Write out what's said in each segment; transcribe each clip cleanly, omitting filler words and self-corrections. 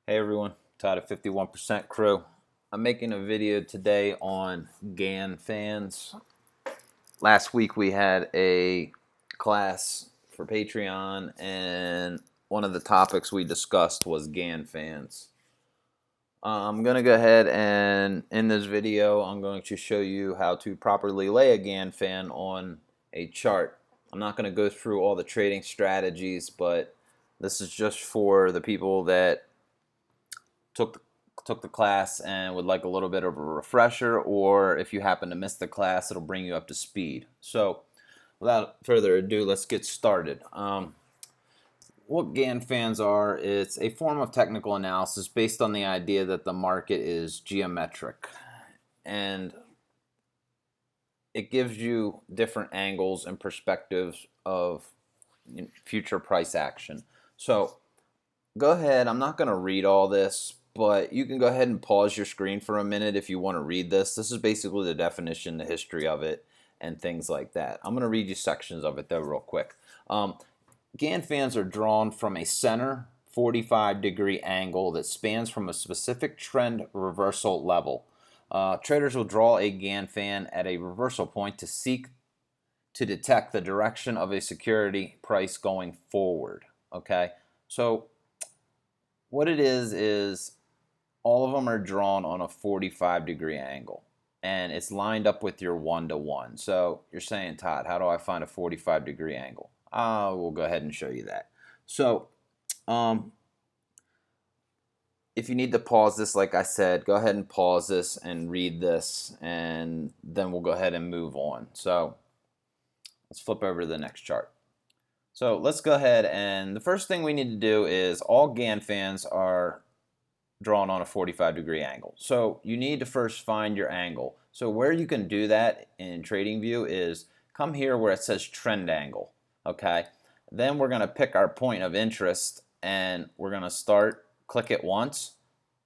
Hey everyone, Todd at 51% Crew. I'm making a video today on Gann fans. Last week we had a class for Patreon, and one of the topics we discussed was Gann fans. I'm going to go ahead and in this video I'm going to show you how to properly lay a Gann fan on a chart. I'm not going to go through all the trading strategies, but this is just for the people that took the, took the class and would like a little bit of a refresher, or if you happen to miss the class, it'll bring you up to speed. So without further ado, let's get started. What Gann fans are, it's a form of technical analysis based on the idea that the market is geometric, and it gives you different angles and perspectives of future price action. So go ahead, I'm not going to read all this, but you can go ahead and pause your screen for a minute if you want to read this. This is basically the definition, the history of it, and things like that. I'm going to read you sections of it though real quick. Gann fans are drawn from a center 45-degree angle that spans from a specific trend reversal level. Traders will draw a Gann fan at a reversal point to seek to detect the direction of a security price going forward. Okay, so what it is all of them are drawn on a 45-degree angle, and it's lined up with your 1-to-1. So you're saying, Todd, how do I find a 45-degree angle? We'll go ahead and show you that. So if you need to pause this, like I said, go ahead and pause this and read this, and then we'll go ahead and move on. So let's flip over to the next chart. So let's go ahead, and the first thing we need to do is all Gann fans are drawn on a 45-degree angle. So you need to first find your angle. So where you can do that in TradingView is come here where it says trend angle. Okay, then we're going to pick our point of interest, and we're going to start, click it once,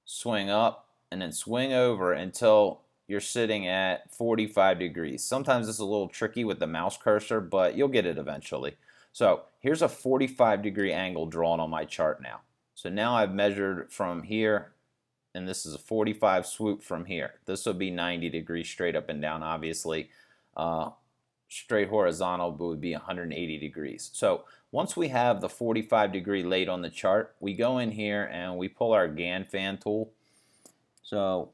swing up, and then swing over until you're sitting at 45 degrees. Sometimes it's a little tricky with the mouse cursor, but you'll get it eventually. So here's a 45-degree angle drawn on my chart now. So now I've measured from here, and this is a 45 swoop from here. This will be 90 degrees straight up and down, obviously. Straight horizontal would be 180 degrees. So once we have the 45-degree laid on the chart, we go in here and we pull our Gann fan tool. So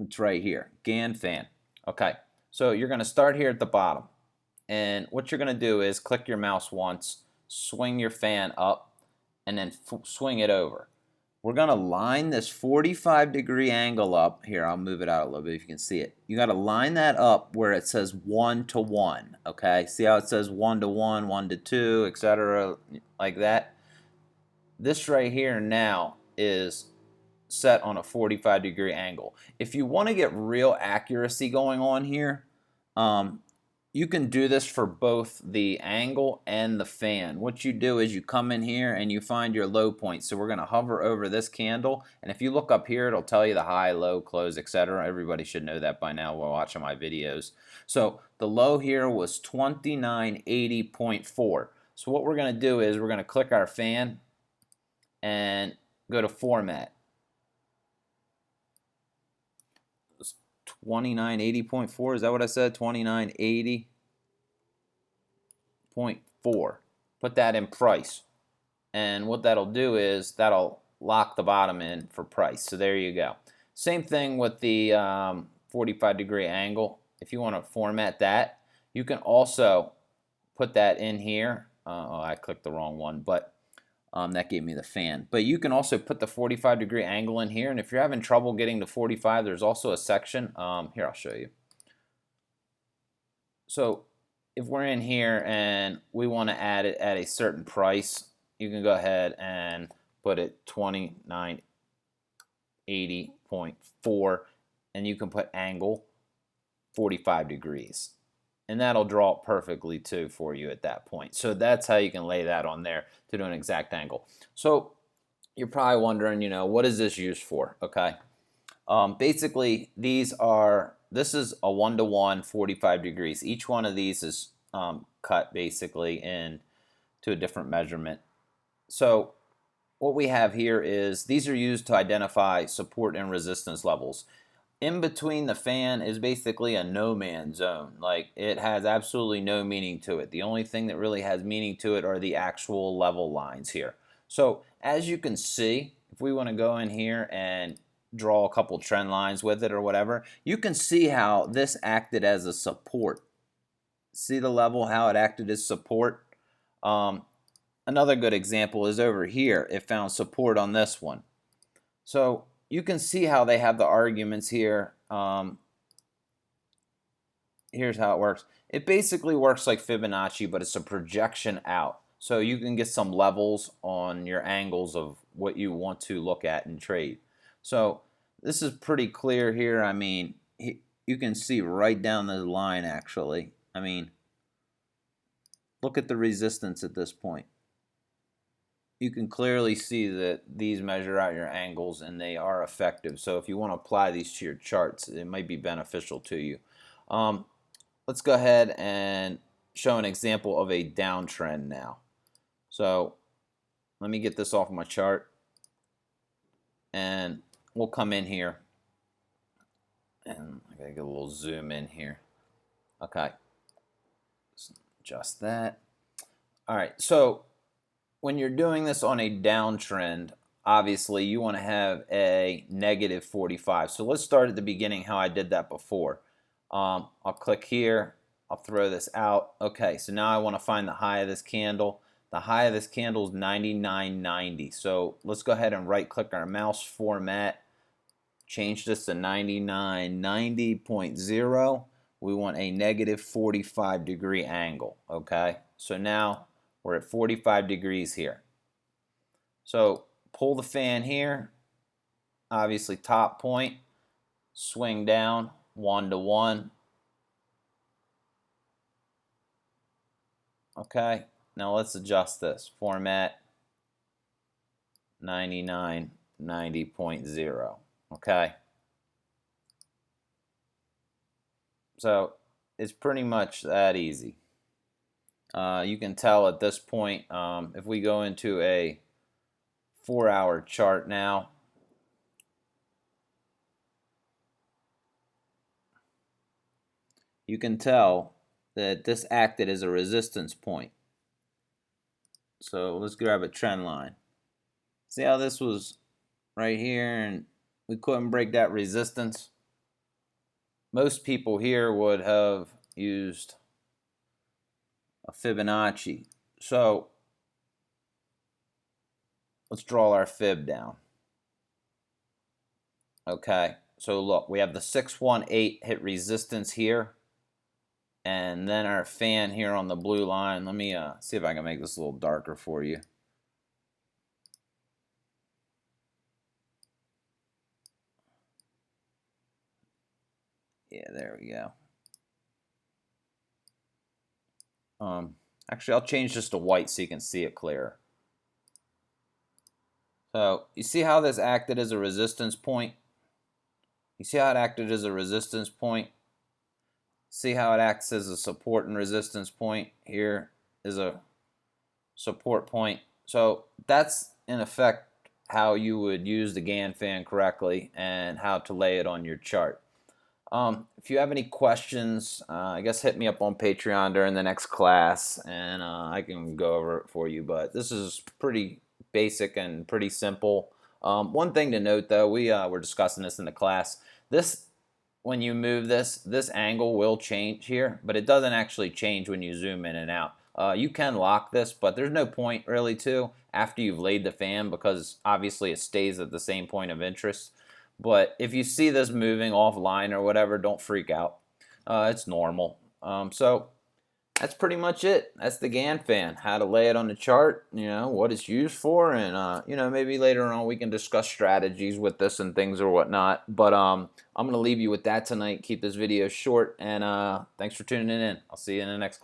it's right here, Gann fan. Okay, so you're going to start here at the bottom. And what you're going to do is click your mouse once, swing your fan up, and then swing it over. We're going to line this 45-degree angle up. Here, I'll move it out a little bit if you can see it. You got to line that up where it says 1-to-1. Okay, see how it says 1-to-1, 1-to-2, etc., like that? This right here now is set on a 45-degree angle. If you want to get real accuracy going on here, you can do this for both the angle and the fan. What you do is you come in here and you find your low point. So we're going to hover over this candle, and if you look up here, it'll tell you the high, low, close, etc. Everybody should know that by now while watching my videos. So the low here was 2980.4. So what we're going to do is we're going to click our fan and go to format. 2980.4, is that what I said? 2980.4. Put that in price, and what that'll do is that'll lock the bottom in for price. So there you go. Same thing with the 45-degree angle. If you want to format that, you can also put that in here. Oh, I clicked the wrong one, but that gave me the fan. But you can also put the 45-degree angle in here, and if you're having trouble getting to 45, there's also a section. Here, I'll show you. So if we're in here and we want to add it at a certain price, you can go ahead and put it 2980.4, and you can put angle 45 degrees. And that'll draw it perfectly too for you at that point. So that's how you can lay that on there to do an exact angle. So you're probably wondering, what is this used for? Okay. Basically, this is a 1-to-1, 45 degrees. Each one of these is cut basically into a different measurement. So what we have here is these are used to identify support and resistance levels. In between the fan is basically a no man's zone. Like, it has absolutely no meaning to it. The only thing that really has meaning to it are the actual level lines here. So as you can see, if we want to go in here and draw a couple trend lines with it or whatever, you can see how this acted as a support. See the level, how it acted as support? Another good example is over here. It found support on this one. So you can see how they have the arguments here. Here's how it works. It basically works like Fibonacci, but it's a projection out. So you can get some levels on your angles of what you want to look at and trade. So this is pretty clear here. I mean, you can see right down the line actually. I mean, look at the resistance at this point. You can clearly see that these measure out your angles and they are effective. So if you want to apply these to your charts, it might be beneficial to you. Let's go ahead and show an example of a downtrend now. So let me get this off my chart and we'll come in here and I gotta get a little zoom in here. Okay, adjust that. All right, so when you're doing this on a downtrend, obviously you want to have a negative 45. So let's start at the beginning how I did that before. I'll click here. I'll throw this out. Okay, so now I want to find the high of this candle. The high of this candle is 99.90. So let's go ahead and right click our mouse format. Change this to 99.90.0. We want a negative 45 degree angle. Okay, so now we're at 45 degrees here. So pull the fan here, obviously top point, swing down 1 to 1. Okay, now let's adjust this. Format 99.90.0. Okay. So it's pretty much that easy. You can tell at this point, if we go into a 4-hour chart now, you can tell that this acted as a resistance point. So let's grab a trend line. See how this was right here and we couldn't break that resistance? Most people here would have used a Fibonacci. So let's draw our fib down. Okay, so look, we have the 618 hit resistance here, and then our fan here on the blue line. Let me see if I can make this a little darker for you. Yeah, there we go. Actually, I'll change this to white so you can see it clearer. So you see how this acted as a resistance point? You see how it acted as a resistance point? See how it acts as a support and resistance point? Here is a support point. So that's in effect how you would use the Gann fan correctly and how to lay it on your chart. If you have any questions, I guess hit me up on Patreon during the next class and I can go over it for you. But this is pretty basic and pretty simple. One thing to note though, we were discussing this in the class. When you move this angle will change here, but it doesn't actually change when you zoom in and out. You can lock this, but there's no point really to after you've laid the fan because obviously it stays at the same point of interest. But if you see this moving offline or whatever, don't freak out. It's normal. So that's pretty much it. That's the Gann fan. How to lay it on the chart, what it's used for, and maybe later on we can discuss strategies with this and things or whatnot. But I'm gonna leave you with that tonight. Keep this video short, and thanks for tuning in. I'll see you in the next